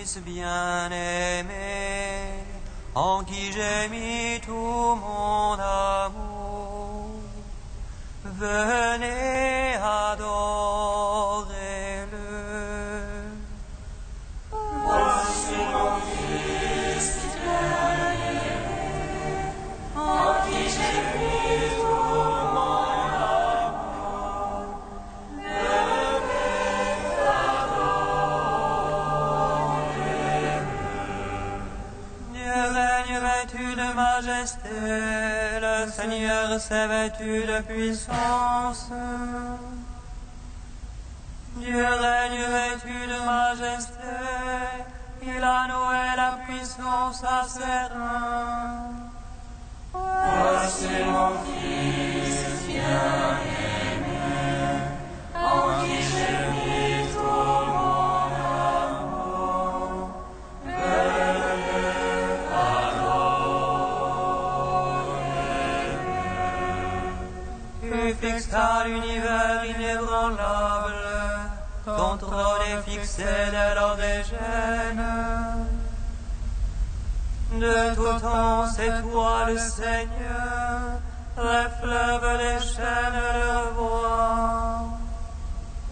Fils bien-aimé, en qui j'ai mis tout mon amour. Venez adorer-le. Voici mon Fils bien-aimé, en qui j'ai mis tout mon amour. Venez adorer-le. Dieu règne vêtu de majesté, le Seigneur s'est vêtu de puissance. Dieu règne vêtu de majesté, il a noué la puissance à ses reins. Voici mon Fils bien-aimé, en qui j'ai mis tout mon amour. Venez adorer-le. Tu fixas l'univers inébranlable, ton trône est fixé dès l'origine. De tout temps, c'est toi le Seigneur, les fleuves, les chaînes le voient.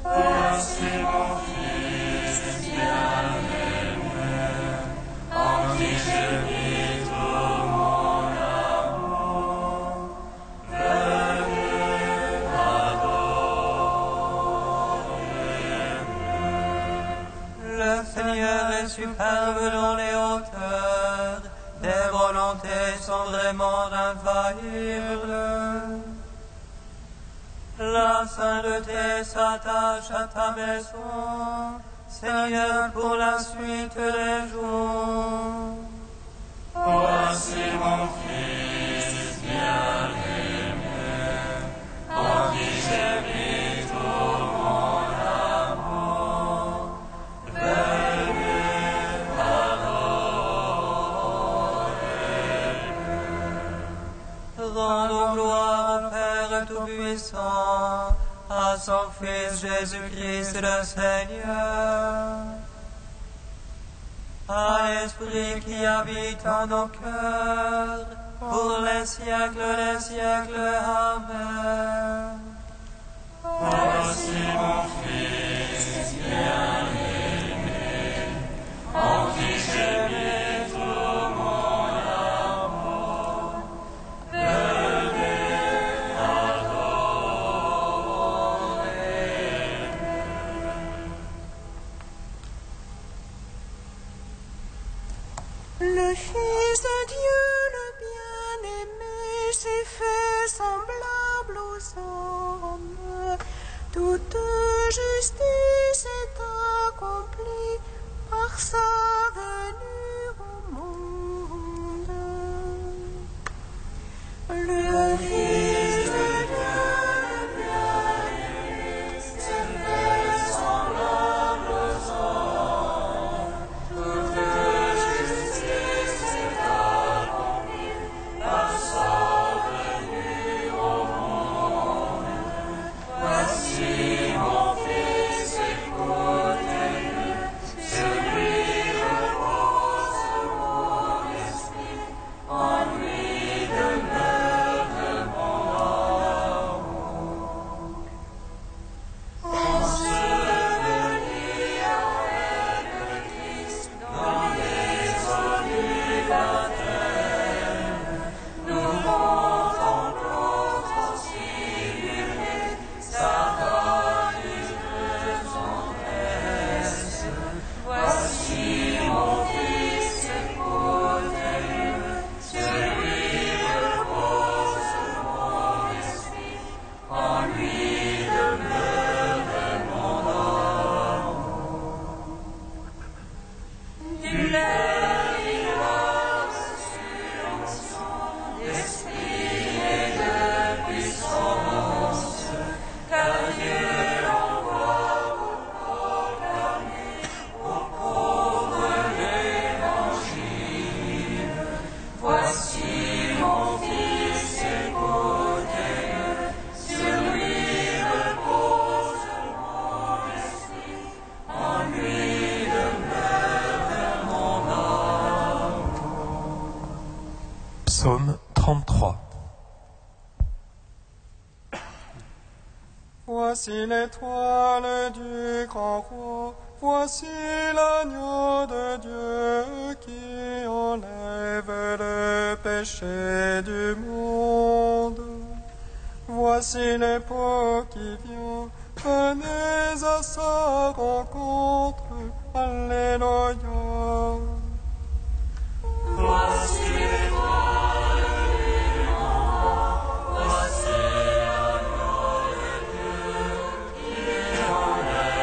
Voici mon Fils bien-aimé, en qui j'ai mis tout mon amour. Venez adorer-le. Le Seigneur est superbe dans les hauteurs, tes volontés sont vraiment infaillibles. La sainteté s'attache à ta maison, Seigneur, pour la suite des jours. Voici mon Fils bien-aimé, en qui j'ai mis tout mon amour. Venez adorer-le. Rendons gloire au Père Tout-Puissant, à son Fils Jésus-Christ le Seigneur, à l'Esprit qui habite en nos cœurs, pour les siècles des siècles. Amen. Voici mon Fils bien-aimé, en qui j'ai mis tout mon amour. Venez adorer-le. Le Fils de Dieu, le bien-aimé, s'est fait semblable aux hommes. Toute justice est accomplie par sa venue au monde. Le Fils de Dieu, le bien-aimé, s'est fait semblable aux hommes. Toute justice est accomplie par sa venue au monde. Voici mon Fils, écoutez-le, sur lui repose mon esprit, en lui demeure mon amour. Ensevelis avec le Christ dans les eaux du baptême, nous contemplons transfigurés sa religieuse tendresse. Voici mon Fils, écoutez-le, sur lui repose mon esprit, en lui demeure mon amour. Du Père il a reçu l'onction d'esprit et de puissance, car Dieu l'envoie pour proclamer aux pauvres l'évangile. Voici mon Fils, écoutez-le, sur lui repose mon esprit, en lui demeure Psaume 33. Voici l'étoile du grand roi, voici l'agneau de Dieu qui enlève le péché du monde. Voici l'époux qui vient, venez à sa rencontre, Alléluia. Voici l'étoile du grand roi, voici l'agneau de Dieu qui enlève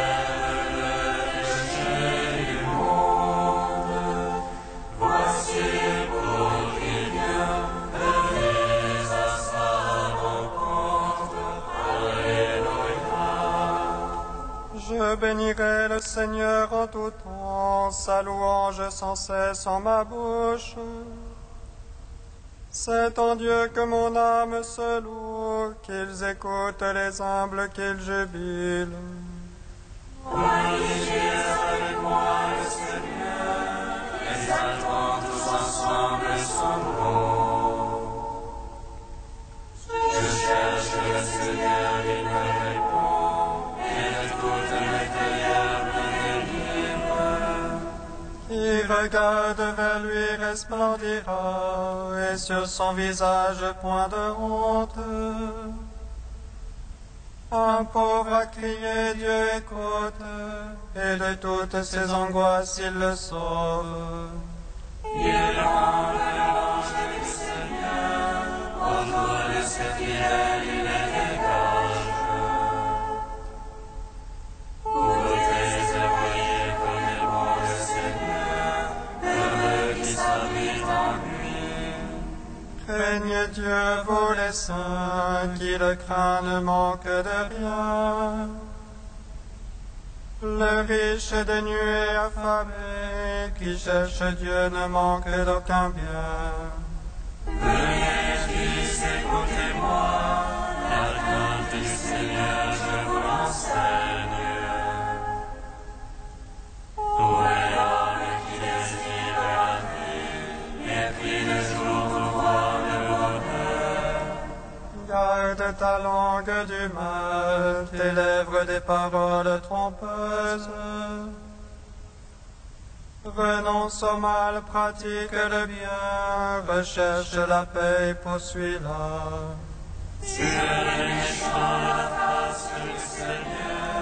le péché du monde. Voici l'époux qui vient, venez à sa rencontre, Alléluia. Je bénirai le Seigneur en tout temps, sa louange sans cesse en ma bouche. C'est en Dieu que mon âme se loue, qu'ils écoutent les humbles, qu'ils jubilent. Religez avec moi le Seigneur, exaltons tous ensemble son nom. Je cherche le Seigneur, il me répond, et de toutes mes prières me délivre. Qui regarde vers lui resplendira, et sur son visage point de honte. Un pauvre a crié, Dieu écoute, et de toutes ses angoisses il le sauve. Il enlève l'ange du Seigneur, autour de ses fidèles il les dégage. Goûtez et voyez comme est bon le Seigneur, heureux qui s'habite en lui. Craignez Dieu, vous les saints, qui le craint ne manque de rien. Le riche et dénué affamé, qui cherche Dieu ne manque d'aucun bien. Venez, fils, écoutez-moi, la crainte du Seigneur, je vous l'enseigne. Où est l'homme qui désire la vie, et puis le jour pour voir le bonheur? Garde ta langue du mal, tes lèvres des paroles trompeuses. Renonce au mal, pratique le bien, recherche la paix et poursuis-la. Sur les méchants la face du Seigneur,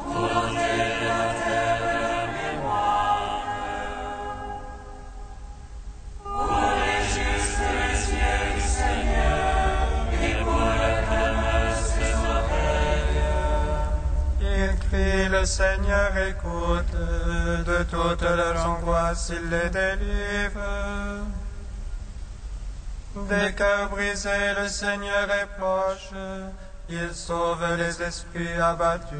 ôtez de la terre leur mémoire. Pour les justes les yeux du Seigneur, et pour le calme ses oreilles. Ils crient, le Seigneur écoute, de toutes leurs angoisses il les délivre. Des cœurs brisés, le Seigneur est proche, il sauve les esprits abattus.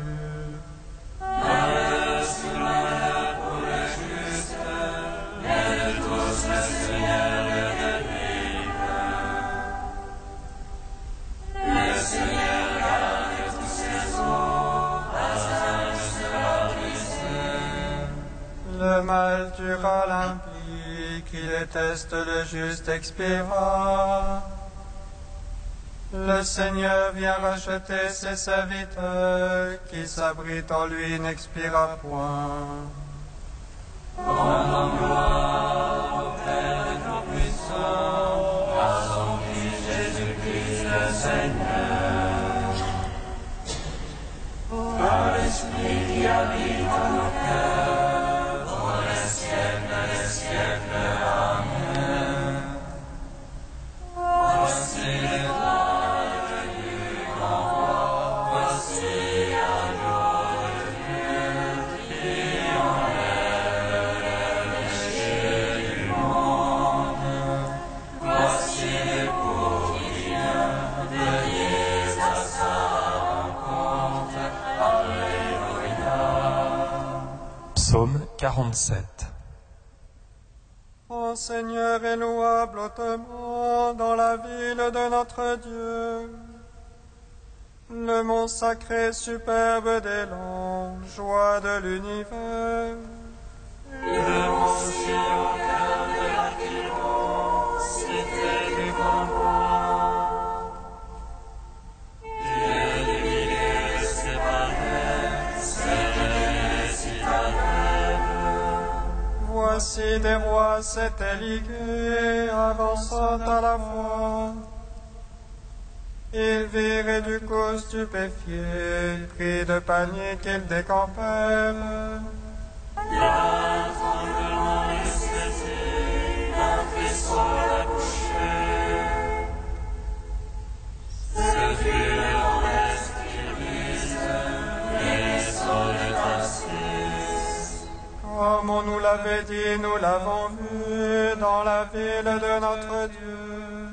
Malheur sur malheur pour le juste, mais de tous le Seigneur le délivre. Le Seigneur garde tous ses eaux, hasard ne sera brisé. Le mal tuera l'impie, qui déteste le juste expira. Le Seigneur vient racheter ses serviteurs, qui s'abritent en lui n'expira point. Rendons gloire au Père Tout-Puissant, à son Fils Jésus-Christ le Seigneur. Par l'Esprit qui habite en nos cœurs, pour les siècles des siècles. Amen. Voici l'étoile du grand roi, voici l'agneau de Dieu qui enlève le péché du monde. Voici l'époux qui vient, venez à sa rencontre. Alléluia. Psaume 47. Ô Seigneur et louable hautement dans la ville de notre Dieu. Le mont sacré superbe des langues, joie de l'univers. Le mont Sion, cœur de l'Aquilon, cité du Voici des rois s'étaient ligués, avançant à la fois. Ils virent du coup stupéfiés, pris de panique, ils décampèrent. Il y a un tremblement esthétique, un frisson à coucher. Ce fut en est qu'ils disent, les soldats Tarsis. Comme on nous l'avait dit, nous l'avons vu dans la ville de notre Dieu.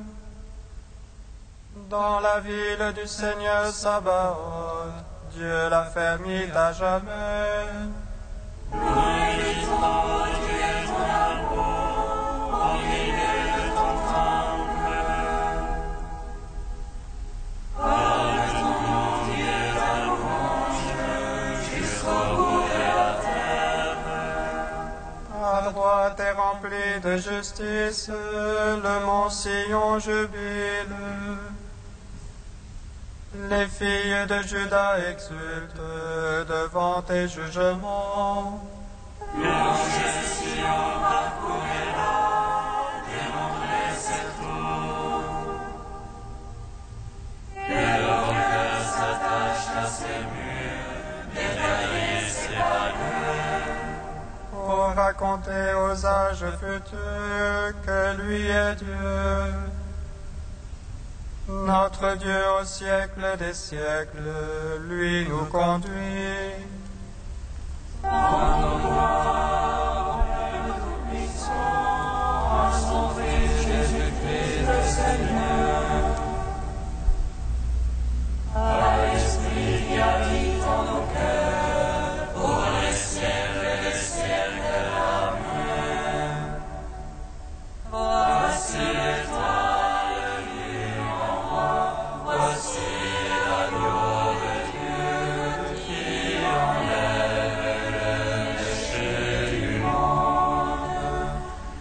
Dans la ville du Seigneur Sabaoth, Dieu l'a fermé à jamais. Nous méditons, tu es ton amour, au milieu de ton temple. Parle ton nom, Dieu, ta louange, jusqu'au bout de la terre. Ta droite est remplie de justice, le mont Sion jubile. Les filles de Juda exultent devant tes jugements. Louange Sion, parcourez-la, démontrez ses tours. Que vos cœurs s'attachent à ses murs, détaillez ses bagues. Pour raconter aux âges futurs que lui est Dieu. Notre Dieu au siècle des siècles, lui nous conduit. En nos gloires, nous puissons à son Fils Jésus-Christ le Seigneur. À l'Esprit qui habite en nos cœurs, pour les siècles des siècles. Amen. Voici l'étoile vue en moi, voici l'agneau de Dieu qui enlève le péché du monde.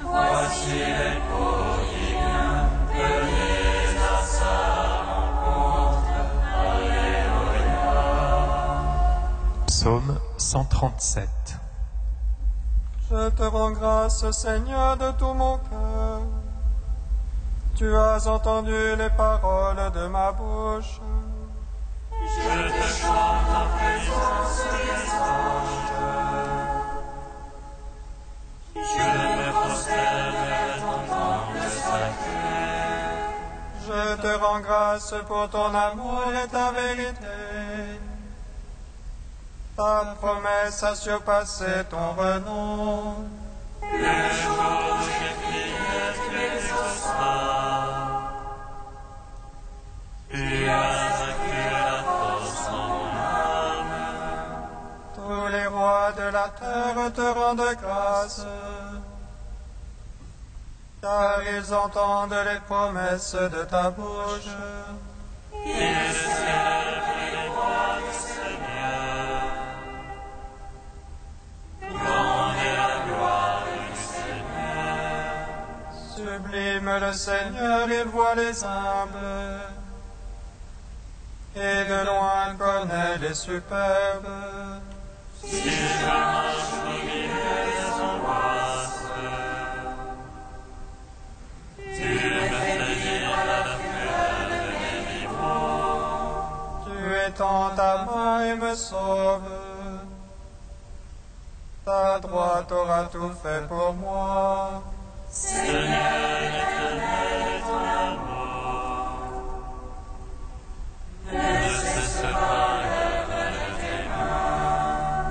Voici l'époux qui vient, venez à sa rencontre. Alléluia. Psaume 137. Je te rends grâce, Seigneur, de tout mon cœur. Tu as entendu les paroles de ma bouche. Je te chante en présence des anges. Je me prosterne à ton temple sacré. Je te rends grâce pour ton amour et ta vérité. Ta promesse a surpassé ton renom. Le jour où j'ai prié, tu exauceras. Tu as accru la force en mon âme. Tous les rois de la terre te rendent grâce, car ils entendent les promesses de ta bouche. Ils célèbrent les voies du Seigneur. Grande est la gloire du Seigneur. Sublime le Seigneur, il voit les humbles, et de loin connaît les superbes. Si je marche au milieu des angoisses, tu me fais vivre la fureur de mes rivaux. Tu étends ta main et me sauves. Ta droite aura tout fait pour moi. Seigneur éternel est ton amour. Ne cesse pas l'œuvre de tes mains.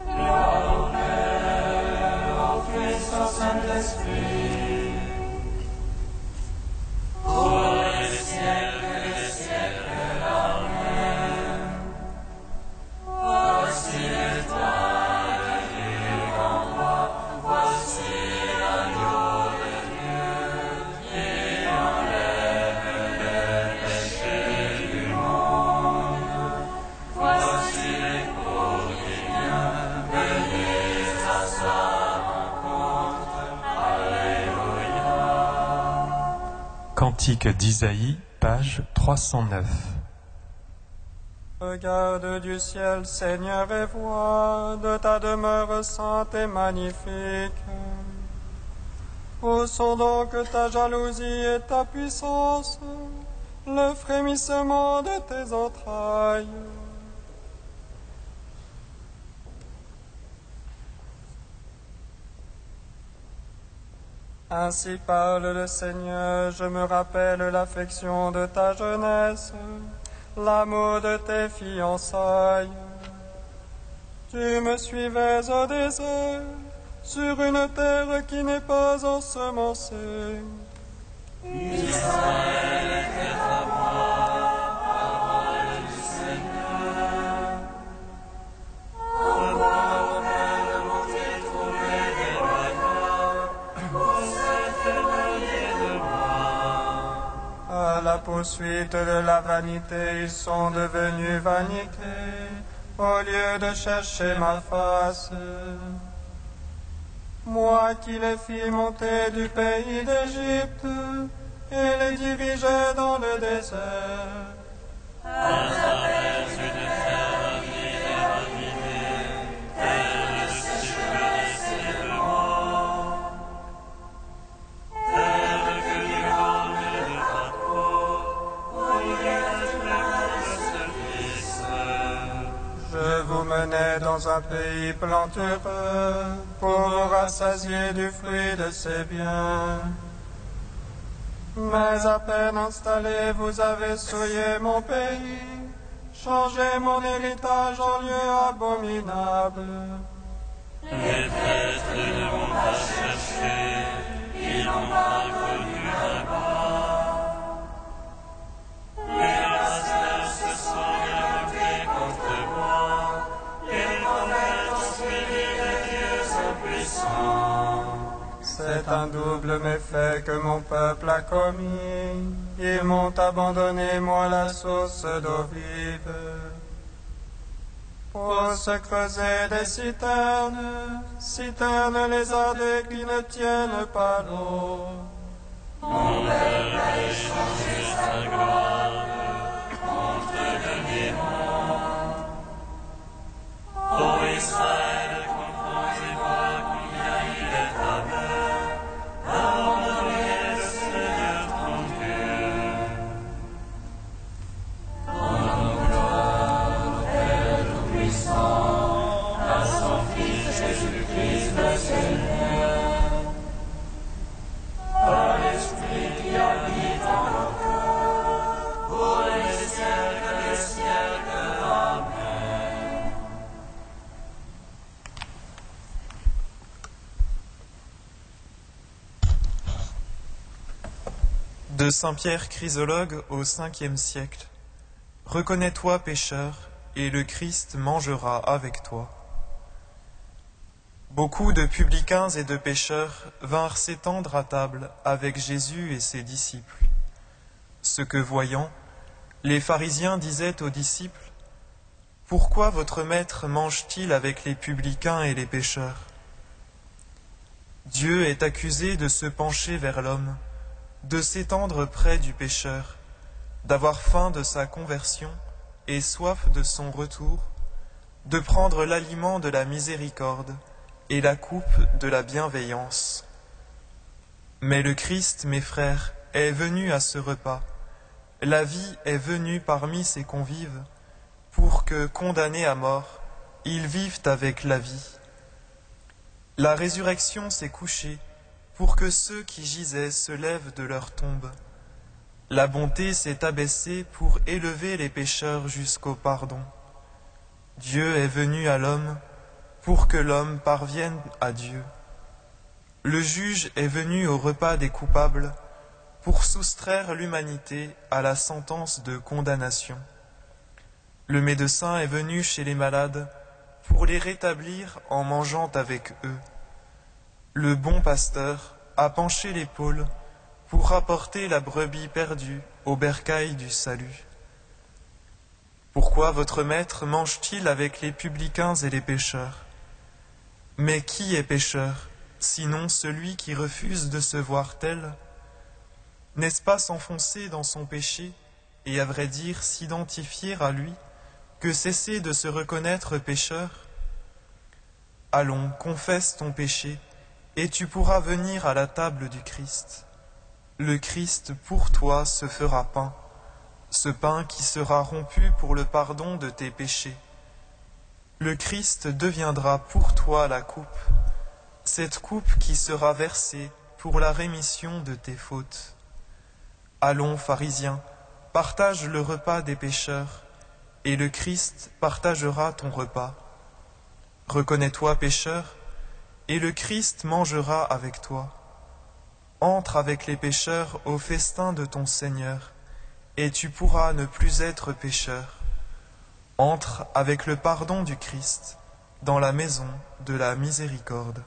Gloire au Père, au Fils, au Saint-Esprit, pour les siècles des siècles. Amen. Voici l'étoile vue en moi, voici l'agneau de Dieu qui enlève le péché du monde. Voici l'époux qui vient, venez à sa rencontre. Alléluia. Cantique d'Isaïe, page 309. Regarde du ciel, Seigneur, et vois de ta demeure sainte et magnifique. Où sont donc ta jalousie et ta puissance, le frémissement de tes entrailles? Ainsi parle le Seigneur, je me rappelle l'affection de ta jeunesse, l'amour de tes fiançailles. Tu me suivais au désert, sur une terre qui n'est pas ensemencée. Israël était à moi, parole du Seigneur. Pourquoi auprès m'ont-ils trouvé déloyal, pour s'être éloignés de moi? À la poursuite de la vanité, ils sont devenus vanité, au lieu de chercher ma face. Moi qui les fis monter du pays d'Égypte et les dirigeais dans le désert. Je vous menais dans un pays plantureux pour vous rassasier du fruit de ses biens. Mais à peine installé, vous avez souillé mon pays, changé mon héritage en lieu abominable. Les prêtres ne m'ont pas cherché, ils n'ont pas connu là-bas. Les pasteurs se sont révoltés contre moi, les prophètes ont suivi les dieux impuissants. C'est un double méfait que mon peuple a commis. Ils m'ont abandonné, moi, la source d'eau vive. Pour se creuser des citernes, citernes lézardées qui ne tiennent pas l'eau. Mon peuple a échangé sa gloire contre le néant. Ô Israël, comprends et vois combien il est aveugle, abandonnez le Seigneur ton Dieu. Donne gloire au Père Tout-Puissant, à son Fils Jésus-Christ le Seigneur. Par l'Esprit qui habite en nos cœurs, pour les siècles des siècles. Amen. De Saint Pierre Chrysologue au 5e siècle. Reconnais-toi pécheur, et le Christ mangera avec toi. Beaucoup de publicains et de pécheurs vinrent s'étendre à table avec Jésus et ses disciples. Ce que voyant, les pharisiens disaient aux disciples : « Pourquoi votre maître mange-t-il avec les publicains et les pécheurs ?» Dieu est accusé de se pencher vers l'homme, de s'étendre près du pécheur, d'avoir faim de sa conversion et soif de son retour, de prendre l'aliment de la miséricorde et la coupe de la bienveillance. Mais le Christ, mes frères, est venu à ce repas. La vie est venue parmi ses convives, pour que, condamnés à mort, ils vivent avec la vie. La résurrection s'est couchée, pour que ceux qui gisaient se lèvent de leur tombe. La bonté s'est abaissée pour élever les pécheurs jusqu'au pardon. Dieu est venu à l'homme pour que l'homme parvienne à Dieu. Le juge est venu au repas des coupables pour soustraire l'humanité à la sentence de condamnation. Le médecin est venu chez les malades pour les rétablir en mangeant avec eux. Le bon pasteur a penché l'épaule pour rapporter la brebis perdue au bercail du salut. Pourquoi votre maître mange-t-il avec les publicains et les pécheurs ? Mais qui est pécheur, sinon celui qui refuse de se voir tel ? N'est-ce pas s'enfoncer dans son péché et, à vrai dire, s'identifier à lui que cesser de se reconnaître pécheur? Allons, confesse ton péché, et tu pourras venir à la table du Christ. Le Christ pour toi se fera pain, ce pain qui sera rompu pour le pardon de tes péchés. Le Christ deviendra pour toi la coupe, cette coupe qui sera versée pour la rémission de tes fautes. Allons, pharisiens, partage le repas des pécheurs, et le Christ partagera ton repas. Reconnais-toi pécheur, et le Christ mangera avec toi. Entre avec les pécheurs au festin de ton Seigneur, et tu pourras ne plus être pécheur. Entre avec le pardon du Christ dans la maison de la miséricorde.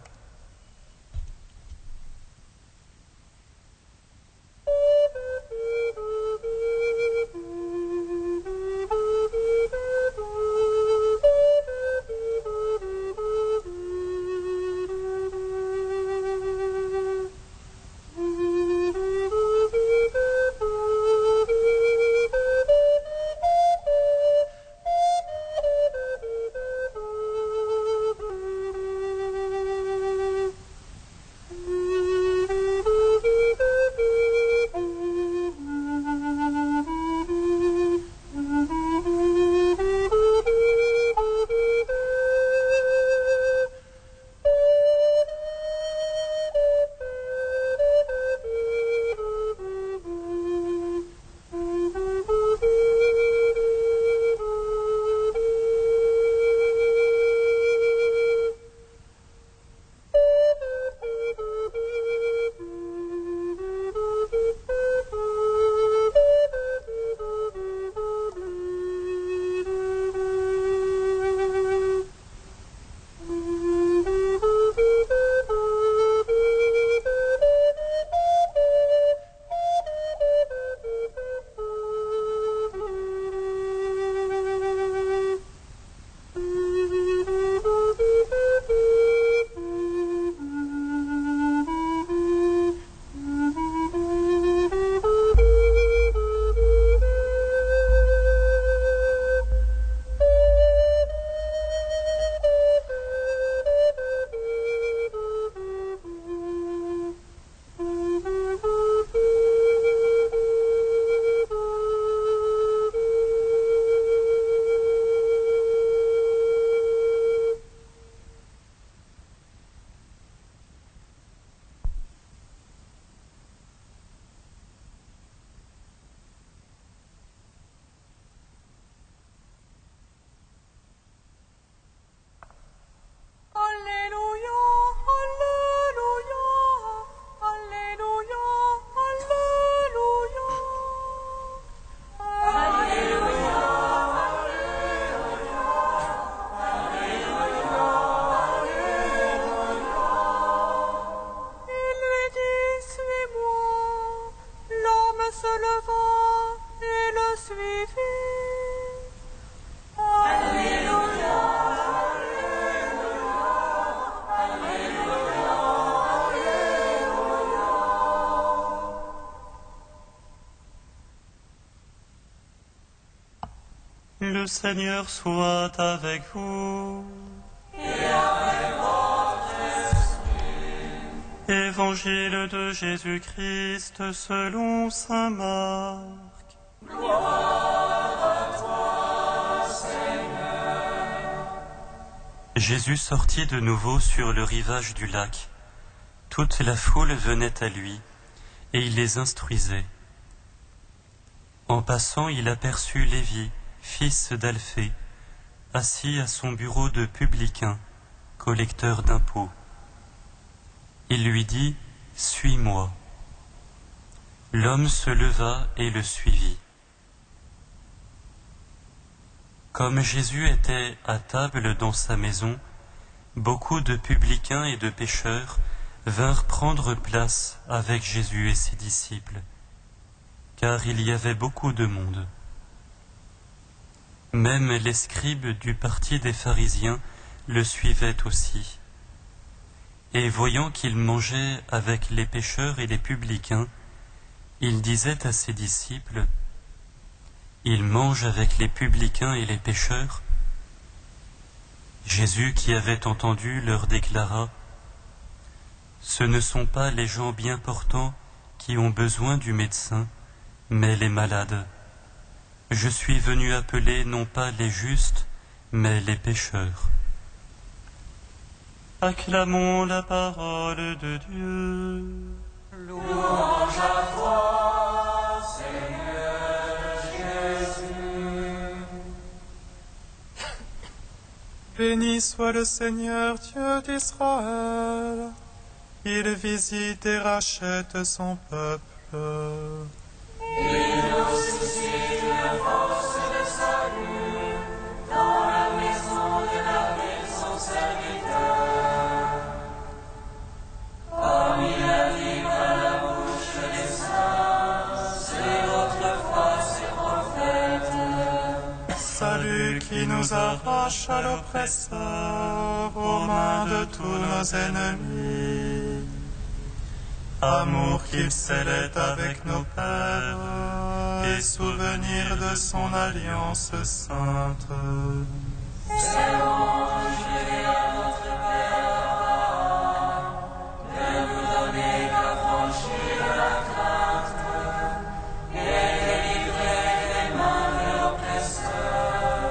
Le Seigneur soit avec vous. Et avec votre esprit. Évangile de Jésus-Christ selon saint Marc. Gloire à toi, Seigneur. Jésus sortit de nouveau sur le rivage du lac. Toute la foule venait à lui, et il les instruisait. En passant, il aperçut Lévi, fils d'Alphée, assis à son bureau de publicain, collecteur d'impôts. Il lui dit « Suis-moi ». L'homme se leva et le suivit. Comme Jésus était à table dans sa maison, beaucoup de publicains et de pécheurs vinrent prendre place avec Jésus et ses disciples, car il y avait beaucoup de monde. Même les scribes du parti des pharisiens le suivaient aussi. Et voyant qu'il mangeait avec les pécheurs et les publicains, il disait à ses disciples : il mange avec les publicains et les pécheurs. Jésus, qui avait entendu, leur déclara : Ce ne sont pas les gens bien portants qui ont besoin du médecin, mais les malades. Je suis venu appeler non pas les justes, mais les pécheurs. Acclamons la parole de Dieu. Louange à toi, Seigneur Jésus. Béni soit le Seigneur Dieu d'Israël. Il visite et rachète son peuple. Il nous suscite une force de salut dans la maison de David, son serviteur. Parmi la vie à la bouche des saints, c'est autrefois ses prophètes. Salut qui nous arrache à l'oppresseur, aux mains de tous nos ennemis. Amour qu'il scellait avec nos pères, et souvenir de son alliance sainte. C'est rangé à notre Père Abraham de nous donner d'affranchir la crainte et délivrer des mains de l'oppresseur.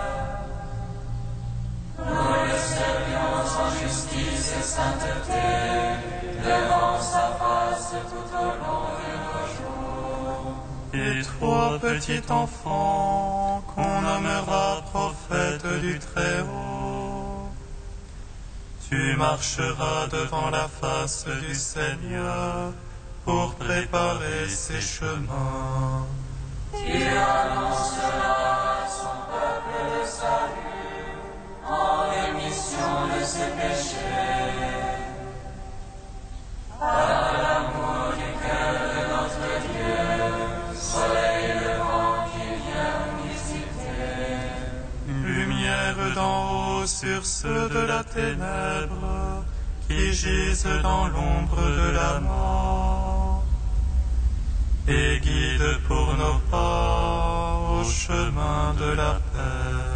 Nous le servions en justice et sainteté devant sa face tout au long de nos jours. Et toi, petit enfant, qu'on nommera prophète du Très-Haut, tu marcheras devant la face du Seigneur pour préparer ses chemins. Tu annonceras à son peuple le salut en rémission de ses péchés. Par l'amour du cœur de notre Dieu, soleil levant qui vient nous visiter. Lumière d'en haut sur ceux de la ténèbre qui gisent dans l'ombre de la mort, et guide pour nos pas au chemin de la paix.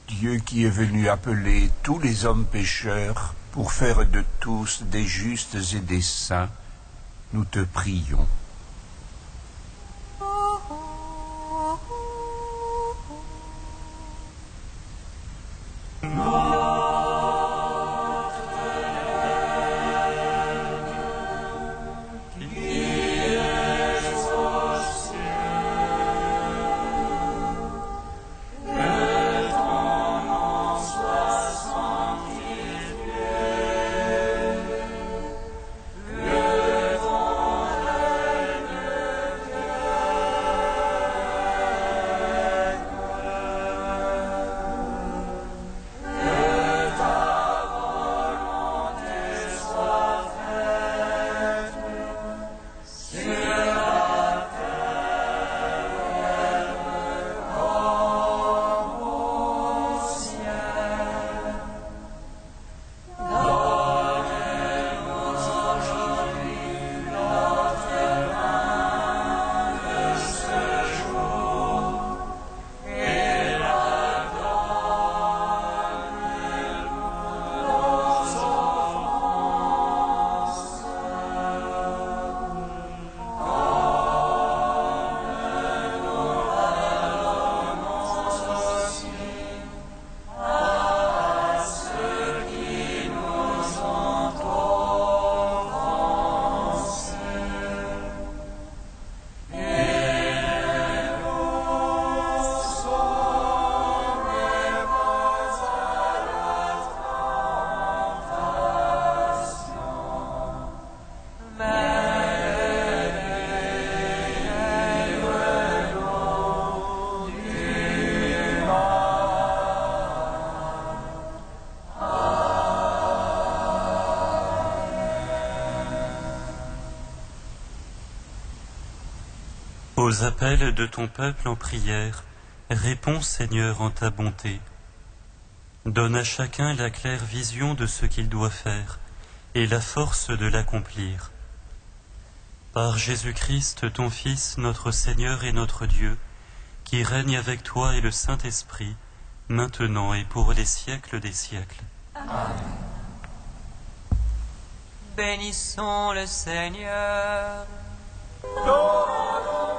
Dieu qui est venu appeler tous les hommes pécheurs pour faire de tous des justes et des saints, nous te prions. Aux appels de ton peuple en prière, réponds Seigneur en ta bonté. Donne à chacun la claire vision de ce qu'il doit faire et la force de l'accomplir. Par Jésus-Christ, ton Fils, notre Seigneur et notre Dieu, qui règne avec toi et le Saint-Esprit, maintenant et pour les siècles des siècles. Amen. Bénissons le Seigneur. Louons